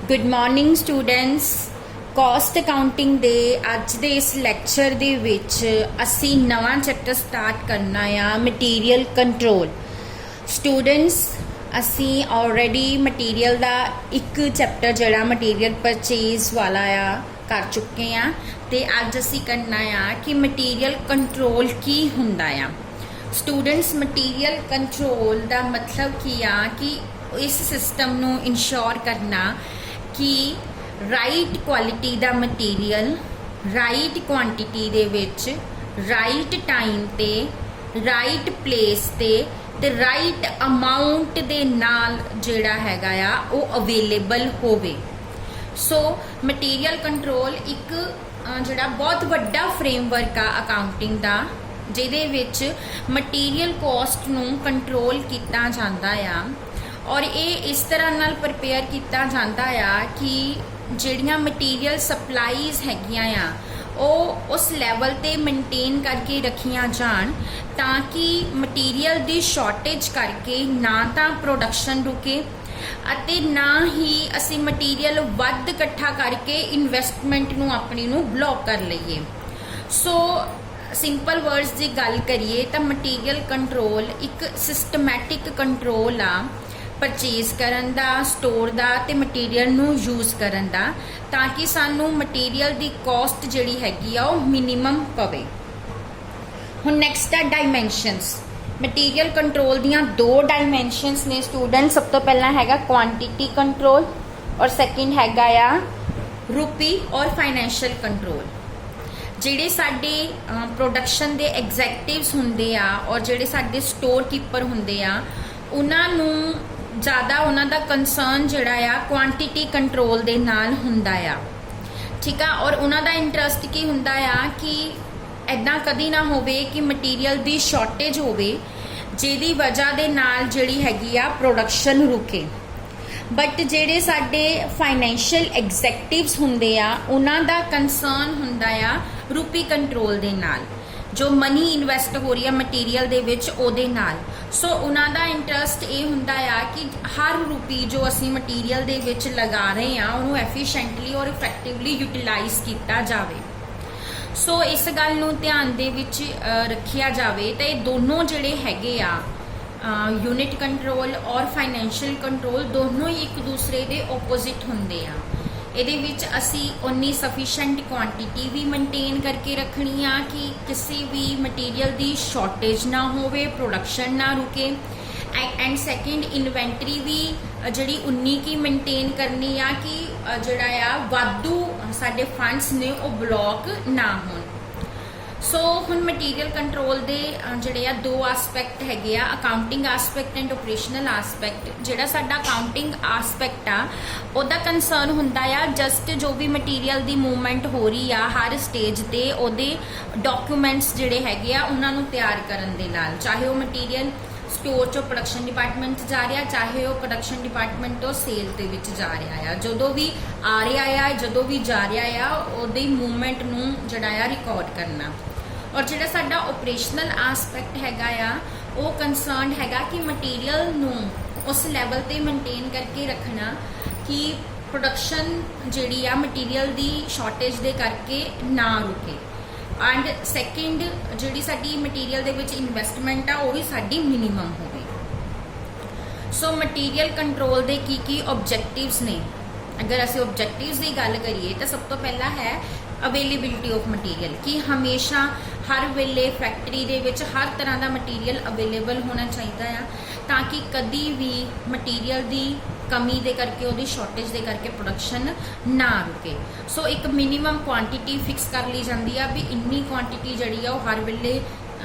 Good morning students. Cost accounting दे अज दे इस लैक्चर दे विच असी नवा चैप्टर स्टार्ट करना आ मटीरियल कंट्रोल। स्टूडेंट्स असी ऑलरेडी मटीरियल दा एक चैप्टर जिहड़ा मटीरियल परचेज वाला आ कर चुके हैं ते अज असी करना आ कि मटीरियल कंट्रोल की हुंदा आ। स्टूडेंट्स मटीरियल कंट्रोल दा मतलब की आ कि इस सिस्टम नू इंश्योर करना कि राइट क्वालिटी दा मटीरियल राइट क्वांटिटी दे विच राइट टाइम ते राइट प्लेस ते राइट अमाउंट दे नाल जिहड़ा हैगा आ वो अवेलेबल होवे। सो मटीरियल कंट्रोल एक जिहड़ा बहुत वड्डा फ्रेमवर्क आ अकाउंटिंग दा जिहदे विच मटीरियल कॉस्ट नू कंट्रोल किया जाता आ और ये इस तरह नाल प्रिपेयर किया जाता आ कि जिहड़ियां मटीरियल सप्लाईज हैगियां आ वो उस लैवल ते मेनटेन करके रखियां जान ताकि मटीरियल दी शॉर्टेज करके ना तां प्रोडक्शन रुके अते ना ही असी मटीरियल वध इकट्ठा करके इन्वेस्टमेंट नू अपनी नू ब्लॉक कर लईए। सो सिंपल वर्ड्स की गल करिए तो मटीरियल कंट्रोल एक सिस्टमैटिक कंट्रोल आ परचेज करन दा स्टोर दा ते मटीरियल नू यूज करन दा ताकि सानू मटीरियल दी कॉस्ट जिहड़ी हैगी आ वो मिनिमम पवे। हुण नैक्सट है डायमेंशनस। मटीरियल कंट्रोल दियां दो डायमेंशनस ने स्टूडेंट। सब तो पहला हैगा क्वांटिटी कंट्रोल और सैकेंड हैगा आ रूपी और फाइनैशियल कंट्रोल। ਜਿਹੜੇ ਸਾਡੇ प्रोडक्शन ਦੇ ਐਗਜ਼ੈਕਟਿਵਸ ਹੁੰਦੇ ਆ और ਜਿਹੜੇ ਸਾਡੇ स्टोर कीपर ਹੁੰਦੇ ਆ ਉਹਨਾਂ ਨੂੰ ज़्यादा उन्होंने कंसर्न जोड़ा आ क्वांटिटी कंट्रोल दे नाल हुंदा आ। ठीक है। और उन्होंने इंटरस्ट की हुंदा आ कि ऐदा कदी ना होवे कि मटीरियल दी शॉर्टेज होवे जिहदी वजह दे नाल जिहड़ी हैगी आ प्रोडक्शन रुके। बट जिहड़े साडे फाइनैशियल एग्जैक्टिव्स हुंदे आ उन्हां दा कंसर्न हुंदा आ रूपी कंट्रोल दे नाल जो मनी इन्वेस्ट हो रही है मटीरियल दे विच ओदे नाल। सो उन्हां दा इंटरस्ट ये हुंदा आ कि हर रूपी जो असी मटीरियल दे विच लगा रहे हैं उन्होंने एफिशेंटली और इफेक्टिवली यूटिलाइज किया जाए। सो इस गल नूं ध्यान दे विच रखिया जाए तो ये दोनों जिहड़े हैगे आ यूनिट कंट्रोल और फाइनैशियल कंट्रोल दोनों ही एक दूसरे के ओपोजिट हुंदे आ। ਇਹਦੇ ਵਿੱਚ ਅਸੀਂ उन्नी सफिशेंट क्वांटिटी भी मेनटेन करके रखनी आ कि किसी भी मटीरियल की शॉर्टेज ना होवे प्रोडक्शन ना रुके एंड सैकेंड इन्वेंटरी भी जिहड़ी उन्नी की मेनटेन करनी आ कि जिहड़ा आ वाधू साडे फंड्स ने वो ब्लॉक ना होण। सो हुण मटीरियल कंट्रोल दे जिहड़े आ दो आस्पैक्ट हैगे आ accounting aspect and operational aspect. जिहड़ा साडा अकाउंटिंग आस्पैक्ट आ ਉਹਦਾ कंसर्न ਹੁੰਦਾ ਆ जस्ट जो भी मटीरियल ਦੀ मूवमेंट हो रही ਆ हर स्टेज ਤੇ ਉਹਦੇ ਡਾਕੂਮੈਂਟਸ ਜਿਹੜੇ ਹੈਗੇ ਆ ਉਹਨਾਂ ਨੂੰ ਤਿਆਰ ਕਰਨ ਦੇ ਨਾਲ ਚਾਹੇ ਉਹ ਮਟੀਰੀਅਲ स्टोर चो प्रोडक्शन डिपार्टमेंट जा रहा चाहे वो प्रोडक्शन डिपार्टमेंट तो सेल के विच जा रहा है जो भी आ रहा है जो भी जा रहा है ਉਹਦੀ मूवमेंट नूं ਜਿਹੜਾ ਆ रिकॉर्ड करना। और ਜਿਹੜਾ ਸਾਡਾ ऑपरेशनल आस्पैक्ट हैगा आ वो कंसर्न हैगा कि मटीरियल नूं उस लैवल ते मेनटेन करके रखना कि प्रोडक्शन जिहड़ी आ मटीरियल दी शॉर्टेज दे करके ना रुके एंड सैकेंड जिहड़ी साडी मटीरियल दे विच इन्वेस्टमेंट आ वो भी साडी मिनिमम होवे। सो मटीरियल कंट्रोल दे की ऑब्जेक्टिव्स ने। अगर असीं ऑब्जेक्टिव्स की गल करिए तो सब तो पहला है अवेलेबिलिटी ऑफ मटीरियल कि हमेशा हर वेले फैक्ट्री दे विच हर तरह का मटीरियल अवेलेबल होना चाहिए ताकि कभी भी मटीरियल की कमी दे करके ਉਹਦੀ शॉर्टेज दे करके प्रोडक्शन ना रुके। सो एक मिनिमम क्वांटिटी फिक्स कर ली जाती है भी इन्नी क्वांटिटी जड़ी आ हर वेले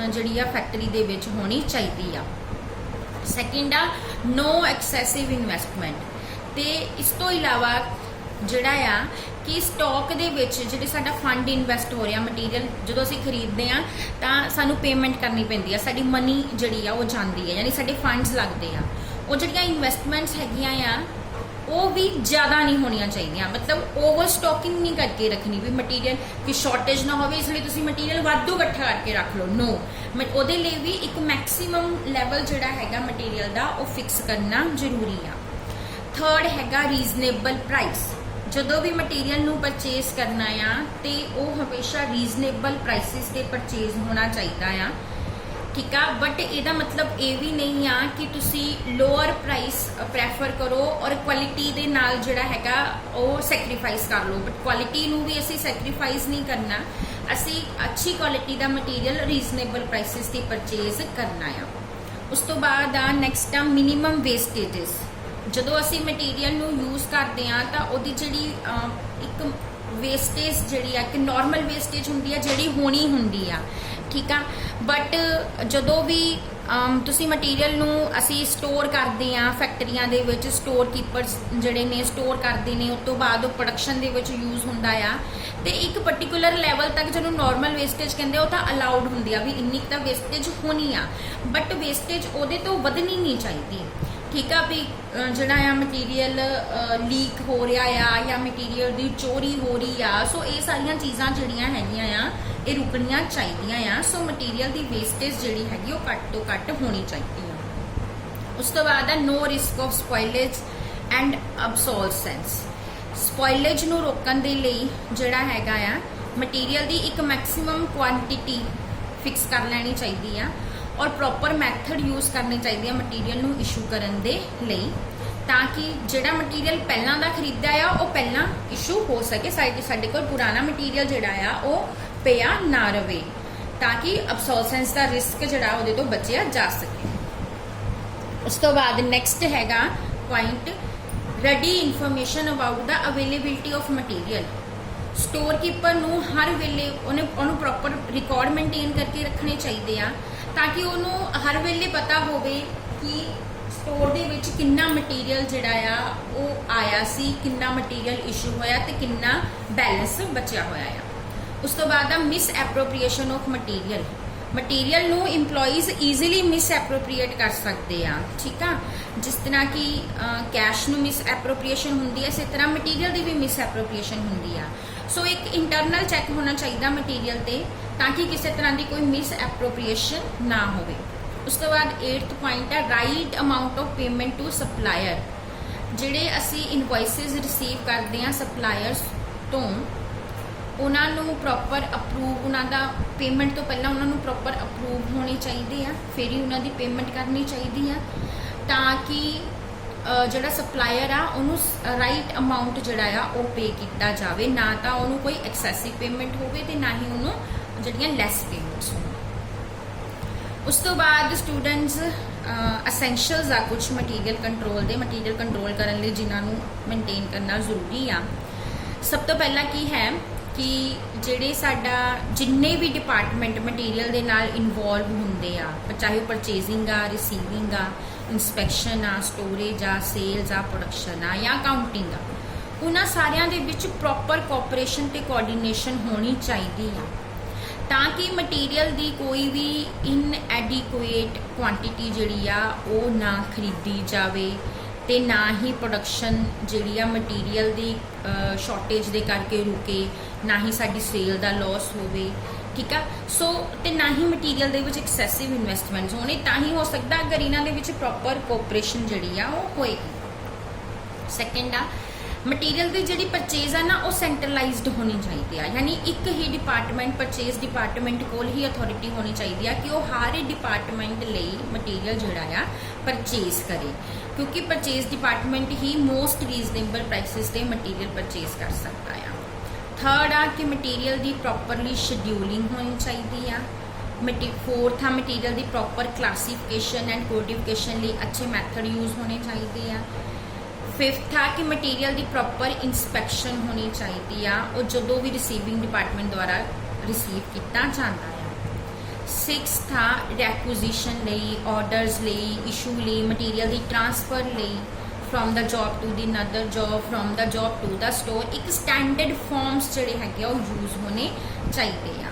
जड़ी आ फैक्ट्री दे विच होनी चाहिए आ। सैकेंड आ नो एक्सैसिव इन्वेस्टमेंट। तो इस तो इलावा जिहड़ा आ कि स्टॉक दे विच जिहड़े साडा फंड इन्वेस्ट हो रहा मटीरियल जो असीं खरीदते हैं तो सानू पेमेंट करनी पैंदी है साडी मनी जिहड़ी आ वो जांदी है यानी साडे फंड्स लगदे आ वो जिहड़ियां इन्वेस्टमेंट्स हैगियां आ वो भी ज़्यादा नहीं होनी चाहिए मतलब ओवर स्टॉकिंग नहीं करके रखनी भी मटीरियल की शॉर्टेज ना हो इसलिए तुसीं मटीरियल वाधू इकट्ठा करके रख लो नो ਉਹਦੇ ਲਈ भी एक मैक्सीमम लैवल जिहड़ा हैगा मटीरियल दा वो फिक्स करना जरूरी आ। थर्ड हैगा रीजनेबल प्राइस। ਜਦੋਂ ਵੀ ਮਟੀਰੀਅਲ ਨੂੰ ਪਰਚੇਸ ਕਰਨਾ ਆ ਤੇ ਉਹ ਹਮੇਸ਼ਾ ਰੀਜ਼ਨੇਬਲ ਪ੍ਰਾਈਸਿਸ ਤੇ ਪਰਚੇਸ ਹੋਣਾ ਚਾਹੀਦਾ ਆ, ਠੀਕ ਆ। ਬਟ ਇਹਦਾ ਮਤਲਬ ਇਹ ਵੀ ਨਹੀਂ ਆ ਕਿ ਤੁਸੀਂ ਲੋਅਰ ਪ੍ਰਾਈਸ ਪ੍ਰੈਫਰ ਕਰੋ ਔਰ ਕੁਆਲਿਟੀ ਦੇ ਨਾਲ ਜਿਹੜਾ ਹੈਗਾ ਉਹ ਸੈਕਰੀਫਾਈਸ ਕਰ ਲਓ। ਬਟ ਕੁਆਲਿਟੀ ਨੂੰ ਵੀ ਅਸੀਂ ਸੈਕਰੀਫਾਈਸ ਨਹੀਂ ਕਰਨਾ, ਅਸੀਂ ਅੱਛੀ ਕੁਆਲਿਟੀ ਦਾ ਮਟੀਰੀਅਲ ਰੀਜ਼ਨੇਬਲ ਪ੍ਰਾਈਸਿਸ ਤੇ ਪਰਚੇਸ ਕਰਨਾ ਆ। ਉਸ ਤੋਂ ਬਾਅਦ ਆ ਨੈਕਸਟ ਆ ਮਿਨੀਮਮ ਵੇਸਟੇजेस। ਜਦੋਂ ਅਸੀਂ ਮਟੀਰੀਅਲ ਨੂੰ ਯੂਜ਼ ਕਰਦੇ ਆ ਤਾਂ ਉਹਦੀ ਜਿਹੜੀ ਇੱਕ ਵੇਸਟੇਜ ਜਿਹੜੀ ਆ ਕਿ ਨਾਰਮਲ ਵੇਸਟੇਜ ਹੁੰਦੀ ਆ ਜਿਹੜੀ ਹੋਣੀ ਹੁੰਦੀ ਆ, ਠੀਕ ਆ। ਬਟ ਜਦੋਂ ਵੀ ਤੁਸੀਂ ਮਟੀਰੀਅਲ ਨੂੰ ਅਸੀਂ ਸਟੋਰ ਕਰਦੇ ਆ ਫੈਕਟਰੀਆਂ ਦੇ ਵਿੱਚ, ਸਟੋਰ ਕੀਪਰਸ ਜਿਹੜੇ ਨੇ ਸਟੋਰ ਕਰਦੇ ਨੇ, ਉਸ ਤੋਂ ਬਾਅਦ ਉਹ ਪ੍ਰੋਡਕਸ਼ਨ ਦੇ ਵਿੱਚ ਯੂਜ਼ ਹੁੰਦਾ ਆ ਤੇ ਇੱਕ ਪਾਰਟਿਕੂਲਰ ਲੈਵਲ ਤੱਕ ਜਿਹਨੂੰ ਨਾਰਮਲ ਵੇਸਟੇਜ ਕਹਿੰਦੇ ਉਹ ਤਾਂ ਅਲਾਉਡ ਹੁੰਦੀ ਆ ਵੀ ਇੰਨੀ ਕੁ ਤਾਂ ਵੇਸਟੇਜ ਹੋਣੀ ਆ, ਬਟ ਵੇਸਟੇਜ ਉਹਦੇ ਤੋਂ ਵਧਣੀ ਨਹੀਂ ਚਾਹੀਦੀ, ਠੀਕ ਆ। ਵੀ ਜਿਹੜਾ ਆ ਮਟੀਰੀਅਲ ਲੀਕ ਹੋ ਰਿਹਾ ਆ ਜਾਂ ਮਟੀਰੀਅਲ ਦੀ ਚੋਰੀ ਹੋ ਰਹੀ ਆ, ਸੋ ਇਹ ਸਾਰੀਆਂ ਚੀਜ਼ਾਂ ਜਿਹੜੀਆਂ ਹੈਗੀਆਂ ਆ ਇਹ ਰੁਕਣੀਆਂ ਚਾਹੀਦੀਆਂ ਆ। ਸੋ ਮਟੀਰੀਅਲ ਦੀ ਵੇਸਟੇਜ ਜਿਹੜੀ ਹੈਗੀ ਉਹ ਘੱਟ ਤੋਂ ਘੱਟ ਹੋਣੀ ਚਾਹੀਦੀ ਆ। ਉਸ ਤੋਂ ਬਾਅਦ ਆ ਨੋ ਰਿਸਕ ਆਫ ਸਪੋਇਲੇਜ ਐਂਡ ਅਬਸੋਲਸੈਂਸ। ਸਪੋਇਲੇਜ ਨੂੰ ਰੋਕਣ ਦੇ ਲਈ ਜਿਹੜਾ ਹੈਗਾ ਆ ਮਟੀਰੀਅਲ ਦੀ ਇੱਕ ਮੈਕਸਿਮਮ ਕੁਆਂਟੀਟੀ ਫਿਕਸ ਕਰ ਲੈਣੀ ਚਾਹੀਦੀ ਆ ਔਰ ਪ੍ਰੋਪਰ ਮੈਥਡ ਯੂਜ਼ ਕਰਨੇ ਚਾਹੀਦੇ ਆ ਮਟੀਰੀਅਲ ਨੂੰ ਇਸ਼ੂ ਕਰਨ ਦੇ ਲਈ, ਤਾਂ ਕਿ ਜਿਹੜਾ ਮਟੀਰੀਅਲ ਪਹਿਲਾਂ ਦਾ ਖਰੀਦਿਆ ਆ ਉਹ ਪਹਿਲਾਂ ਇਸ਼ੂ ਹੋ ਸਕੇ, ਸਾਡੇ ਕੋਲ ਪੁਰਾਣਾ ਮਟੀਰੀਅਲ ਜਿਹੜਾ ਆ ਉਹ ਪਿਆ ਨਾ ਰਵੇ, ਤਾਂ ਕਿ ਅਬਸੋਲਸੈਂਸ ਦਾ ਰਿਸਕ ਜਿਹੜਾ ਉਹਦੇ ਤੋਂ ਬਚਿਆ ਜਾ ਸਕੇ। ਉਸ ਤੋਂ ਬਾਅਦ ਨੈਕਸਟ ਹੈਗਾ point ready information about the availability of material. Store keeper ਨੂੰ ਹਰ ਵੇਲੇ ਉਹਨੂੰ ਪ੍ਰੋਪਰ ਰਿਕਾਰਡ ਮੇਨਟੇਨ ਕਰਕੇ ਰੱਖਣੇ ਚਾਹੀਦੇ ਆ ਤਾਂ ਕਿ ਉਹਨੂੰ ਹਰ ਵੇਲੇ ਪਤਾ ਹੋਵੇ ਕਿ ਸਟੋਰ ਦੇ ਵਿੱਚ ਕਿੰਨਾ ਮਟੀਰੀਅਲ ਜਿਹੜਾ ਆ ਉਹ ਆਇਆ ਸੀ, ਕਿੰਨਾ ਮਟੀਰੀਅਲ ਇਸ਼ੂ ਹੋਇਆ ਤੇ ਕਿੰਨਾ ਬੈਲੈਂਸ ਬਚਿਆ ਹੋਇਆ ਆ। ਉਸ ਤੋਂ ਬਾਅਦ ਆ ਮਿਸ ਐਪਰੋਪ੍ਰੀਏਸ਼ਨ ਆਫ ਮਟੀਰੀਅਲ। ਮਟੀਰੀਅਲ ਨੂੰ EMPLOYEES ਈਜ਼ੀਲੀ ਮਿਸ ਐਪਰੋਪ੍ਰੀਏਟ ਕਰ ਸਕਦੇ ਆ, ਠੀਕ ਆ। ਜਿਸ ਤਰ੍ਹਾਂ ਕਿ ਕੈਸ਼ ਨੂੰ ਮਿਸ ਐਪਰੋਪ੍ਰੀਏਸ਼ਨ ਹੁੰਦੀ ਹੈ, ਇਸੇ ਤਰ੍ਹਾਂ ਮਟੀਰੀਅਲ ਦੀ ਵੀ ਮਿਸ ਐਪਰੋਪ੍ਰੀਏਸ਼ਨ ਹੁੰਦੀ ਆ। ਸੋ ਇੱਕ ਇੰਟਰਨਲ ਚੈੱਕ ਹੋਣਾ ਚਾਹੀਦਾ ਮਟੀਰੀਅਲ ਤੇ ਤਾਂ ਕਿ ਕਿਸੇ ਤਰ੍ਹਾਂ ਦੀ ਕੋਈ ਮਿਸ ਐਪਰੋਪ੍ਰੀਏਸ਼ਨ ਨਾ ਹੋਵੇ। ਉਸ ਤੋਂ ਬਾਅਦ 8th ਪੁਆਇੰਟ ਹੈ right amount of payment to supplier. ਜਿਹੜੇ ਅਸੀਂ ਇਨਵੋਇਸਿਸ ਰਿਸੀਵ ਕਰਦੇ ਆ ਸਪਲਾਇਰਸ ਤੋਂ, ਉਹਨਾਂ ਨੂੰ ਪ੍ਰੋਪਰ ਅਪਰੂਵ, ਉਹਨਾਂ ਦਾ ਪੇਮੈਂਟ ਤੋਂ ਪਹਿਲਾਂ ਉਹਨਾਂ ਨੂੰ ਪ੍ਰੋਪਰ ਅਪਰੂਵ ਹੋਣੇ ਚਾਹੀਦੇ ਆ, ਫਿਰ ਹੀ ਉਹਨਾਂ ਦੀ ਪੇਮੈਂਟ ਕਰਨੀ ਚਾਹੀਦੀ ਆ, ਤਾਂ ਕਿ ਜਿਹੜਾ ਸਪਲਾਇਰ ਆ ਉਹਨੂੰ ਰਾਈਟ ਅਮਾਉਂਟ ਜਿਹੜਾ ਆ ਉਹ ਪੇ ਕੀਤਾ ਜਾਵੇ, ਨਾ ਤਾਂ ਉਹਨੂੰ ਕੋਈ ਐਕਸੈਸਿਵ ਪੇਮੈਂਟ ਹੋਵੇ ਤੇ ਨਾ ਹੀ ਉਹਨੂੰ ਜਿਹੜੀਆਂ ਲੈਸ ਪੇਮੈਂਟਸ ਹੋਣ। ਉਸ ਤੋਂ ਬਾਅਦ ਸਟੂਡੈਂਟਸ ਅਸੈਂਸ਼ੀਅਲਸ ਆ ਕੁਝ ਮਟੀਰੀਅਲ ਕੰਟਰੋਲ ਦੇ, ਮਟੀਰੀਅਲ ਕੰਟਰੋਲ ਕਰਨ ਲਈ ਜਿਨ੍ਹਾਂ ਨੂੰ ਮੇਨਟੇਨ ਕਰਨਾ ਜ਼ਰੂਰੀ ਆ। ਸਭ ਤੋਂ ਪਹਿਲਾਂ ਕੀ ਹੈ ਕਿ ਜਿਹੜੇ ਸਾਡਾ ਜਿੰਨੇ ਵੀ ਡਿਪਾਰਟਮੈਂਟ ਮਟੀਰੀਅਲ ਦੇ ਨਾਲ ਇਨਵੋਲਵ ਹੁੰਦੇ ਆ, ਚਾਹੇ ਉਹ ਪਰਚੇਜ਼ਿੰਗ ਆ, ਰਿਸੀਵਿੰਗ ਆ, ਇੰਸਪੈਕਸ਼ਨ ਆ, ਸਟੋਰੇਜ ਆ, ਸੇਲਸ ਆ, ਪ੍ਰੋਡਕਸ਼ਨ ਆ ਜਾਂ ਅਕਾਊਂਟਿੰਗ ਆ, ਉਹਨਾਂ ਸਾਰਿਆਂ ਦੇ ਵਿੱਚ ਪ੍ਰੋਪਰ ਕੋਆਪਰੇਸ਼ਨ ਤੇ ਕੋਆਰਡੀਨੇਸ਼ਨ ਹੋਣੀ ਚਾਹੀਦੀ ਆ, ਤਾਂ ਕਿ ਮਟੀਰੀਅਲ ਦੀ ਕੋਈ ਵੀ ਇਨਐਡਿਕੁਏਟ ਕੁਆਂਟੀਟੀ ਜਿਹੜੀ ਆ ਉਹ ਨਾ ਖਰੀਦੀ ਜਾਵੇ ਤੇ ਨਾ ਹੀ ਪ੍ਰੋਡਕਸ਼ਨ ਜਿਹੜੀ ਆ ਮਟੀਰੀਅਲ ਦੀ ਸ਼ਾਰਟੇਜ ਦੇ ਕਰਕੇ ਰੁਕੇ, ਨਾ ਹੀ ਸਾਡੀ ਸੇਲ ਦਾ ਲਾਸ ਹੋਵੇ, ਠੀਕ ਆ। ਸੋ ਤੇ ਨਾ ਹੀ ਮਟੀਰੀਅਲ ਦੇ ਵਿੱਚ ਐਕਸੈਸਿਵ ਇਨਵੈਸਟਮੈਂਟਸ ਹੋਣੇ, ਤਾਂ ਹੀ ਹੋ ਸਕਦਾ ਅਗਰ ਇਹਨਾਂ ਦੇ ਵਿੱਚ ਪ੍ਰੋਪਰ ਕੋਆਪਰੇਸ਼ਨ ਜਿਹੜੀ ਆ ਉਹ ਹੋਏਗੀ। ਸੈਕੰਡ ਆ ਮਟੀਰੀਅਲ ਦੀ ਜਿਹੜੀ ਪਰਚੇਜ਼ ਆ ਨਾ ਉਹ ਸੈਂਟਰਲਾਈਜ਼ਡ ਹੋਣੀ ਚਾਹੀਦੀ ਆ, ਯਾਨੀ ਇੱਕ ਹੀ ਡਿਪਾਰਟਮੈਂਟ, ਪਰਚੇਜ਼ ਡਿਪਾਰਟਮੈਂਟ ਕੋਲ ਹੀ ਅਥਾਰਟੀ ਹੋਣੀ ਚਾਹੀਦੀ ਆ ਕਿ ਉਹ ਹਰ ਡਿਪਾਰਟਮੈਂਟ ਲਈ ਮਟੀਰੀਅਲ ਜਿਹੜਾ ਆ ਪਰਚੇਜ਼ ਕਰੇ, ਕਿਉਂਕਿ ਪਰਚੇਜ਼ ਡਿਪਾਰਟਮੈਂਟ ਹੀ ਮੋਸਟ ਰੀਜ਼ਨੇਬਲ ਪ੍ਰਾਈਸਿਸ ਤੇ ਮਟੀਰੀਅਲ ਪਰਚੇਜ਼ ਕਰ ਸਕਦਾ ਆ। ਥਰਡ ਆ ਕਿ ਮਟੀਰੀਅਲ ਦੀ ਪ੍ਰੋਪਰਲੀ ਸ਼ਡਿਊਲਿੰਗ ਹੋਣੀ ਚਾਹੀਦੀ ਆ। ਫੋਰਥ ਆ material the proper classification and ਕੋਡਿਫਿਕੇਸ਼ਨ ਲਈ ਅੱਛੇ ਮੈਥਡ ਯੂਜ਼ ਹੋਣੇ ਚਾਹੀਦੇ ਆ। ਫਿਫਥ ਆ ਕਿ ਮਟੀਰੀਅਲ ਦੀ ਪ੍ਰੋਪਰ ਇਨਸਪੈਕਸ਼ਨ ਹੋਣੀ ਚਾਹੀਦੀ ਆ, ਉਹ ਜਦੋਂ ਵੀ ਰਿਸੀਵਿੰਗ ਡਿਪਾਰਟਮੈਂਟ ਦੁਆਰਾ ਰਿਸੀਵ ਕੀਤਾ ਜਾਂਦਾ ਆ। ਸਿਕਸਥ ਆ ਰੈਕੁਜ਼ੀਸ਼ਨ ਲਈ, ਆਰਡਰਸ ਲਈ, ਇਸ਼ੂ ਲਈ, ਮਟੀਰੀਅਲ ਦੀ ਟ੍ਰਾਂਸਫਰ ਲਈ from the job to the another job, from the job to the store, ਇੱਕ ਸਟੈਂਡਰਡ ਫਾਰਮਸ ਜਿਹੜੇ ਹੈਗੇ ਉਹ ਯੂਜ਼ ਹੋਣੇ ਚਾਹੀਦੇ ਆ।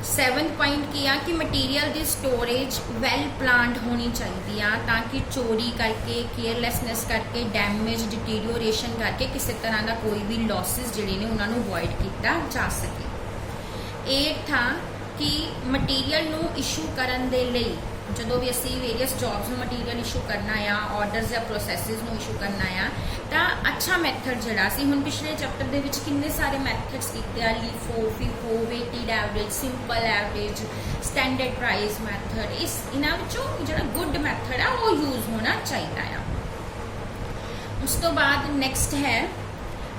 7th ਪੁਆਇੰਟ ਕੀ ਆ ਕਿ ਮਟੀਰੀਅਲ ਦੀ ਸਟੋਰੇਜ ਵੈਲ ਪਲਾਨਡ ਹੋਣੀ ਚਾਹੀਦੀ ਆ, ਤਾਂ ਕਿ ਚੋਰੀ ਕਰਕੇ, ਕੇਅਰਲੈਸਨੈਸ ਕਰਕੇ, ਡੈਮੇਜ, ਡਿਟੀਰੀਓਰੇਸ਼ਨ ਕਰਕੇ ਕਿਸੇ ਤਰ੍ਹਾਂ ਦਾ ਕੋਈ ਵੀ ਲਾਸਿਸ ਜਿਹੜੇ ਨੇ ਉਹਨਾਂ ਨੂੰ ਅਵੋਇਡ ਕੀਤਾ ਜਾ ਸਕੇ। 8th ਆ ਕਿ ਮਟੀਰੀਅਲ ਨੂੰ ਇਸ਼ੂ ਕਰਨ ਦੇ ਲਈ ਜਦੋਂ ਵੀ ਅਸੀਂ ਵੇਰੀਅਸ ਜੌਬਸ ਨੂੰ ਮਟੀਰੀਅਲ ਇਸ਼ੂ ਕਰਨਾ ਆ, ਆਰਡਰਸ ਜਾਂ ਪ੍ਰੋਸੈਸਿਸ ਨੂੰ ਇਸ਼ੂ ਕਰਨਾ ਆ, ਤਾਂ ਅੱਛਾ ਮੈਥਡ ਜਿਹੜਾ ਸੀ, ਹੁਣ ਪਿਛਲੇ ਚੈਪਟਰ ਦੇ ਵਿੱਚ ਕਿੰਨੇ ਸਾਰੇ ਮੈਥਡਸ ਕੀਤੇ ਆ, LIFO, FIFO, weighted average, simple average, standard price method, ਇਹਨਾਂ ਵਿੱਚੋਂ ਜਿਹੜਾ ਗੁੱਡ ਮੈਥਡ ਆ ਉਹ ਯੂਜ਼ ਹੋਣਾ ਚਾਹੀਦਾ ਆ। ਉਸ ਤੋਂ ਬਾਅਦ ਨੈਕਸਟ ਹੈ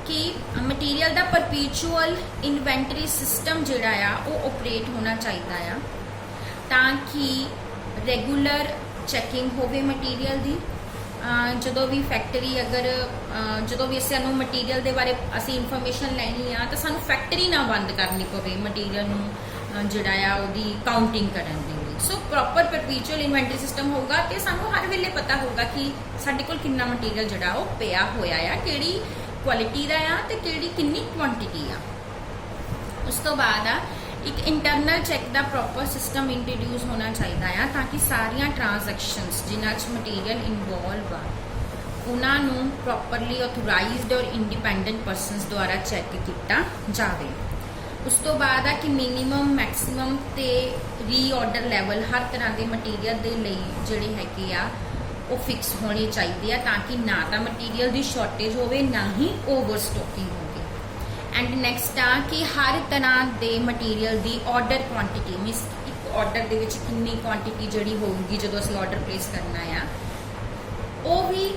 ਕਿ ਮਟੀਰੀਅਲ ਦਾ ਪਰਪੀਚੁਅਲ ਇਨਵੈਂਟਰੀ ਸਿਸਟਮ ਜਿਹੜਾ ਆ ਉਹ ਆਪਰੇਟ ਹੋਣਾ ਚਾਹੀਦਾ ਆ, ਤਾਂ ਕਿ ਰੈਗੂਲਰ ਚੈਕਿੰਗ ਹੋਵੇ ਮਟੀਰੀਅਲ ਦੀ। ਜਦੋਂ ਵੀ ਫੈਕਟਰੀ ਜਦੋਂ ਵੀ ਸਾਨੂੰ ਮਟੀਰੀਅਲ ਦੇ ਬਾਰੇ ਅਸੀਂ ਇਨਫੋਰਮੇਸ਼ਨ ਲੈਣੀ ਆ, ਤਾਂ ਸਾਨੂੰ ਫੈਕਟਰੀ ਨਾ ਬੰਦ ਕਰਨੀ ਪਵੇ ਮਟੀਰੀਅਲ ਨੂੰ ਜਿਹੜਾ ਆ ਉਹਦੀ ਕਾਊਂਟਿੰਗ ਕਰਨ ਦੇ ਲਈ। ਸੋ ਪ੍ਰੋਪਰ ਪਰਪੀਚੁਅਲ ਇਨਵੈਂਟਰੀ ਸਿਸਟਮ ਹੋਊਗਾ ਤੇ ਸਾਨੂੰ ਹਰ ਵੇਲੇ ਪਤਾ ਹੋਊਗਾ ਕਿ ਸਾਡੇ ਕੋਲ ਕਿੰਨਾ ਮਟੀਰੀਅਲ ਜਿਹੜਾ ਉਹ ਪਿਆ ਹੋਇਆ ਆ, ਕਿਹੜੀ ਕੁਆਲਿਟੀ ਦਾ ਆ ਤੇ ਕਿੰਨੀ ਕੁਆਂਟੀਟੀ ਆ। ਉਸ ਤੋਂ ਬਾਅਦ ਆ ਇੱਕ ਇੰਟਰਨਲ ਚੈੱਕ ਦਾ ਪ੍ਰੋਪਰ ਸਿਸਟਮ ਇੰਟਰੋਡਿਊਸ ਹੋਣਾ ਚਾਹੀਦਾ ਆ, ਤਾਂ ਕਿ ਸਾਰੀਆਂ ਟ੍ਰਾਂਜੈਕਸ਼ਨਸ ਜਿਨ੍ਹਾਂ 'ਚ ਮਟੀਰੀਅਲ ਇਨਵੋਲਵ ਆ ਉਹਨਾਂ ਨੂੰ ਪ੍ਰੋਪਰਲੀ ਆਥੋਰਾਈਜ਼ਡ ਔਰ ਇੰਡੀਪੈਂਡੈਂਟ ਪਰਸਨਸ ਦੁਆਰਾ ਚੈੱਕ ਕੀਤਾ ਜਾਵੇ। ਉਸ ਤੋਂ ਬਾਅਦ ਆ ਕਿ ਮਿਨੀਮਮ, ਮੈਕਸਿਮਮ ਤੇ ਰੀਆਰਡਰ ਲੈਵਲ ਹਰ ਤਰ੍ਹਾਂ ਦੇ ਮਟੀਰੀਅਲ ਦੇ ਲਈ ਜਿਹੜੇ ਹੈਗੇ ਆ ਉਹ ਫਿਕਸ ਹੋਣੇ ਚਾਹੀਦੇ ਆ, ਤਾਂ ਕਿ ਨਾ ਤਾਂ ਮਟੀਰੀਅਲ ਦੀ ਸ਼ਾਰਟੇਜ ਹੋਵੇ, ਨਾ ਹੀ ਓਵਰ ਸਟਾਕਿੰਗ ਹੋਵੇ। ਐਂਡ ਨੈਕਸਟ ਆ ਕਿ ਹਰ ਤਰ੍ਹਾਂ ਦੇ ਮਟੀਰੀਅਲ ਦੀ ਆਰਡਰ ਕੁਆਂਟੀਟੀ, ਮੀਨਸ ਇੱਕ ਆਰਡਰ ਦੇ ਵਿੱਚ ਕਿੰਨੀ ਕੁਆਂਟੀਟੀ ਜਿਹੜੀ ਹੋਊਗੀ ਜਦੋਂ ਅਸੀਂ ਆਰਡਰ ਪਲੇਸ ਕਰਨਾ ਆ, ਉਹ ਵੀ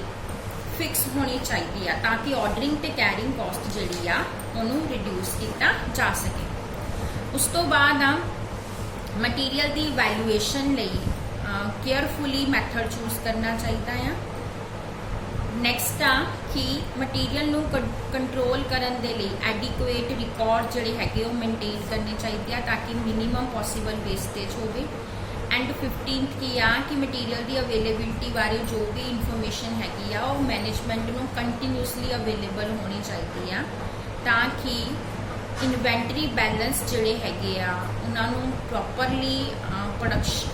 ਫਿਕਸ ਹੋਣੀ ਚਾਹੀਦੀ ਆ, ਤਾਂ ਕਿ ਆਰਡਰਿੰਗ ਤੇ ਕੈਰਿੰਗ ਕਾਸਟ ਜਿਹੜੀ ਆ ਉਹਨੂੰ ਰਿਡਿਊਸ ਕੀਤਾ ਜਾ ਸਕੇ। ਉਸ ਤੋਂ ਬਾਅਦ ਆ ਮਟੀਰੀਅਲ ਦੀ ਵੈਲੂਏਸ਼ਨ ਲਈ ਕੇਅਰਫੁਲੀ ਮੈਥਡ ਚੂਜ਼ ਕਰਨਾ ਚਾਹੀਦਾ ਆ। ਨੈਕਸਟ ਆ ਕਿ ਮਟੀਰੀਅਲ ਨੂੰ ਕੰਟਰੋਲ ਕਰਨ ਦੇ ਲਈ ਐਡਿਕੁਏਟ ਰਿਕਾਰਡ ਜਿਹੜੇ ਹੈਗੇ ਉਹ ਮੇਨਟੇਨ ਕਰਨੇ ਚਾਹੀਦੇ ਆ, ਤਾਂ ਕਿ ਮਿਨੀਮਮ ਪੋਸੀਬਲ ਵੇਸਟੇਜ ਹੋਵੇ। ਐਂਡ 15th ਕੀ ਆ ਕਿ ਮਟੀਰੀਅਲ ਦੀ ਅਵੇਲੇਬਿਲਿਟੀ ਬਾਰੇ ਜੋ ਵੀ ਇਨਫੋਰਮੇਸ਼ਨ ਹੈਗੀ ਆ ਉਹ ਮੈਨੇਜਮੈਂਟ ਨੂੰ ਕੰਟੀਨਿਊਸਲੀ ਅਵੇਲੇਬਲ ਹੋਣੀ ਚਾਹੀਦੀ ਆ, ਤਾਂ ਕਿ ਇਨਵੈਂਟਰੀ ਬੈਲੈਂਸ ਜਿਹੜੇ ਹੈਗੇ ਆ ਉਹਨਾਂ ਨੂੰ ਪ੍ਰੋਪਰਲੀ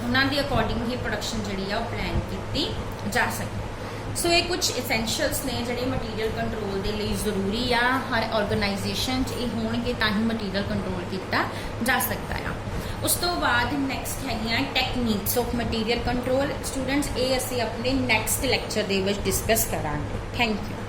ਉਹਨਾਂ ਦੇ ਅਕੋਰਡਿੰਗ ਹੀ ਪ੍ਰੋਡਕਸ਼ਨ ਜਿਹੜੀ ਆ ਉਹ ਪਲਾਨ ਕੀਤੀ ਜਾ ਸਕੇ। ਸੋ ਇਹ ਕੁਝ ਐਸੈਂਸ਼ੀਅਲਸ ਨੇ ਜਿਹੜੇ ਮਟੀਰੀਅਲ ਕੰਟਰੋਲ ਦੇ ਲਈ ਜ਼ਰੂਰੀ ਆ, ਹਰ ਆਰਗੇਨਾਈਜੇਸ਼ਨ 'ਚ ਇਹ ਹੋਣਗੇ ਤਾਂ ਹੀ ਮਟੀਰੀਅਲ ਕੰਟਰੋਲ ਕੀਤਾ ਜਾ ਸਕਦਾ ਆ। ਉਸ ਤੋਂ ਬਾਅਦ ਨੈਕਸਟ ਹੈਗੀਆਂ techniques of material control. Students ਇਹ ਅਸੀਂ ਆਪਣੇ ਨੈਕਸਟ ਲੈਕਚਰ ਦੇ ਵਿੱਚ ਡਿਸਕਸ ਕਰਾਂਗੇ। Thank you.